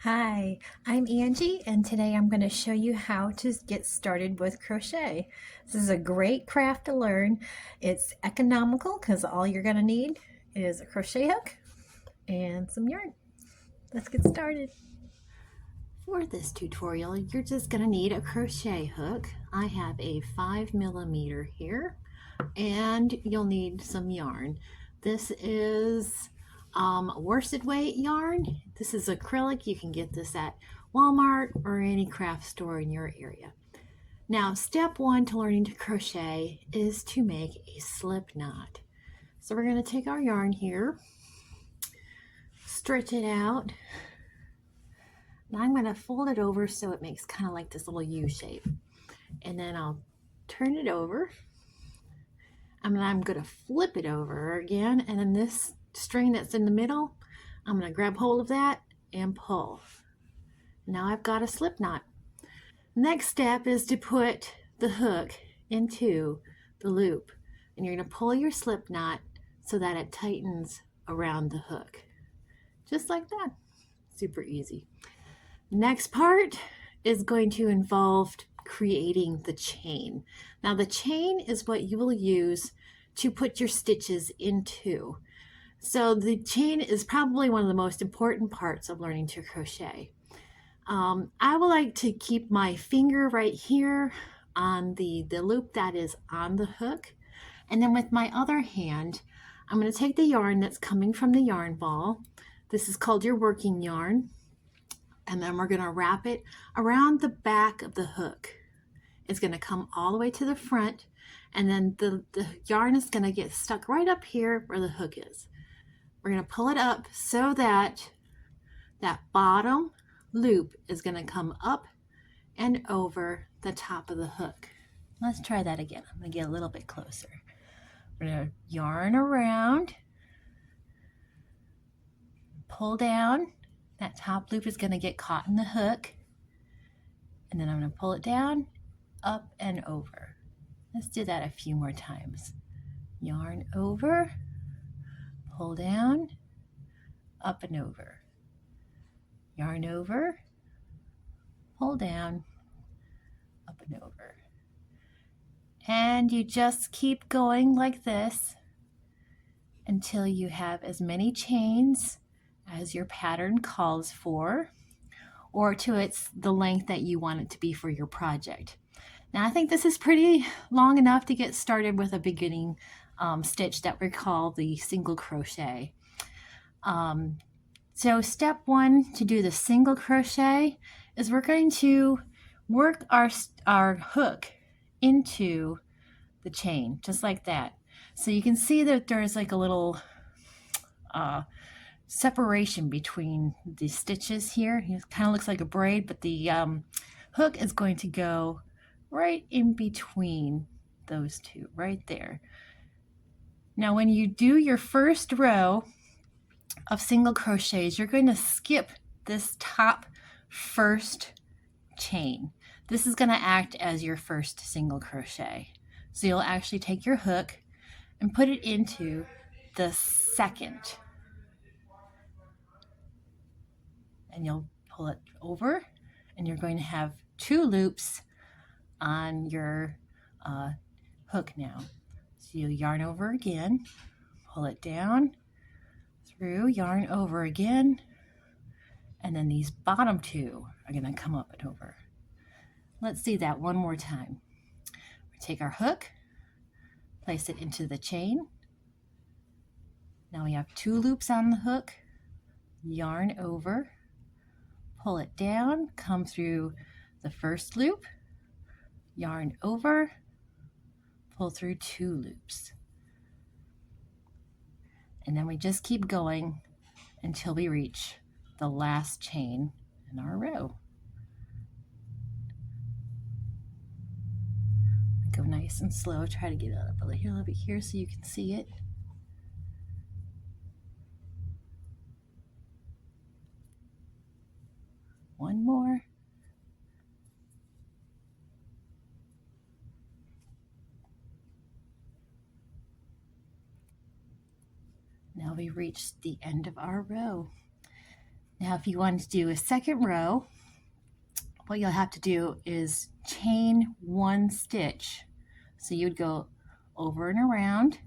Hi, I'm Angie, and today I'm going to show you how to get started with crochet. This is a great craft to learn. It's economical because all you're going to need is a crochet hook and some yarn. Let's get started. For this tutorial, you're just going to need a crochet hook. I have a 5mm here, and you'll need some yarn. This is worsted weight yarn. This is acrylic. You can get this at Walmart or any craft store in your area. Now, step one to learning to crochet is to make a slip knot. So we're going to take our yarn here, stretch it out. Now I'm going to fold it over so it makes kind of like this little U shape. And then I'll turn it over. I'm going to flip it over again, and then this string that's in the middle, I'm going to grab hold of that and pull. Now I've got a slip knot. Next step is to put the hook into the loop, and you're going to pull your slip knot so that it tightens around the hook. Just like that. Super easy. Next part is going to involve creating the chain. Now the chain is what you will use to put your stitches into. So the chain is probably one of the most important parts of learning to crochet. I would like to keep my finger right here on the loop that is on the hook. And then with my other hand, I'm going to take the yarn that's coming from the yarn ball. This is called your working yarn. And then we're going to wrap it around the back of the hook. It's going to come all the way to the front, and then the yarn is going to get stuck right up here where the hook is. We're going to pull it up so that that bottom loop is going to come up and over the top of the hook. Let's try that again. I'm going to get a little bit closer. We're going to yarn around, pull down. That top loop is going to get caught in the hook, and then I'm going to pull it down, up and over. Let's do that a few more times. Yarn over, pull down, up and over. Yarn over, pull down, up and over. And you just keep going like this until you have as many chains as your pattern calls for, or to the length that you want it to be for your project. Now I think this is pretty long enough to get started with a beginning stitch that we call the single crochet. So step one to do the single crochet is we're going to work our hook into the chain, just like that. So you can see that there's like a little separation between the stitches here. It kind of looks like a braid, but the hook is going to go right in between those two, right there. Now when you do your first row of single crochets, you're going to skip this top first chain. This is going to act as your first single crochet. So you'll actually take your hook and put it into the second, and you'll pull it over, and you're going to have 2 loops on your hook now. So you yarn over again, pull it down through, yarn over again, and then these bottom 2 are going to come up and over. Let's see that one more time. We take our hook, place it into the chain. Now we have 2 loops on the hook, yarn over, pull it down, come through the first loop, yarn over, pull through 2 loops. And then we just keep going until we reach the last chain in our row. Go nice and slow. Try to get it up a little bit here so you can see it. One more. Now we reached the end of our row. Now if you want to do a second row, what you'll have to do is chain 1 stitch. So you'd go over and around,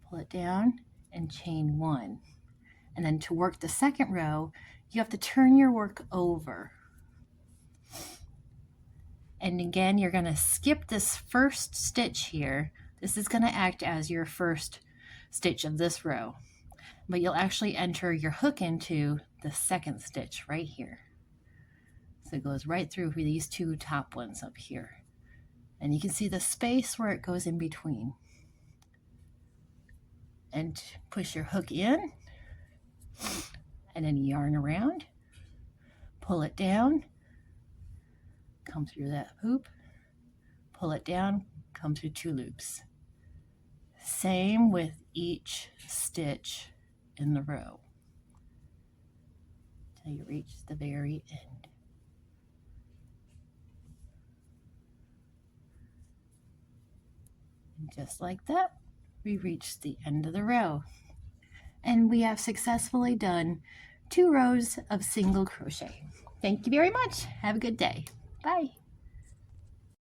pull it down, and chain 1. And then to work the second row, you have to turn your work over. And again, you're going to skip this first stitch here. This is going to act as your first stitch of this row. But you'll actually enter your hook into the second stitch right here. So it goes right through these 2 top ones up here. And you can see the space where it goes in between. And push your hook in, and then yarn around, pull it down, come through that hoop, pull it down, come through 2 loops. Same with each stitch in the row till you reach the very end. And just like that, we reached the end of the row. And we have successfully done 2 rows of single crochet. Thank you very much. Have a good day. Bye.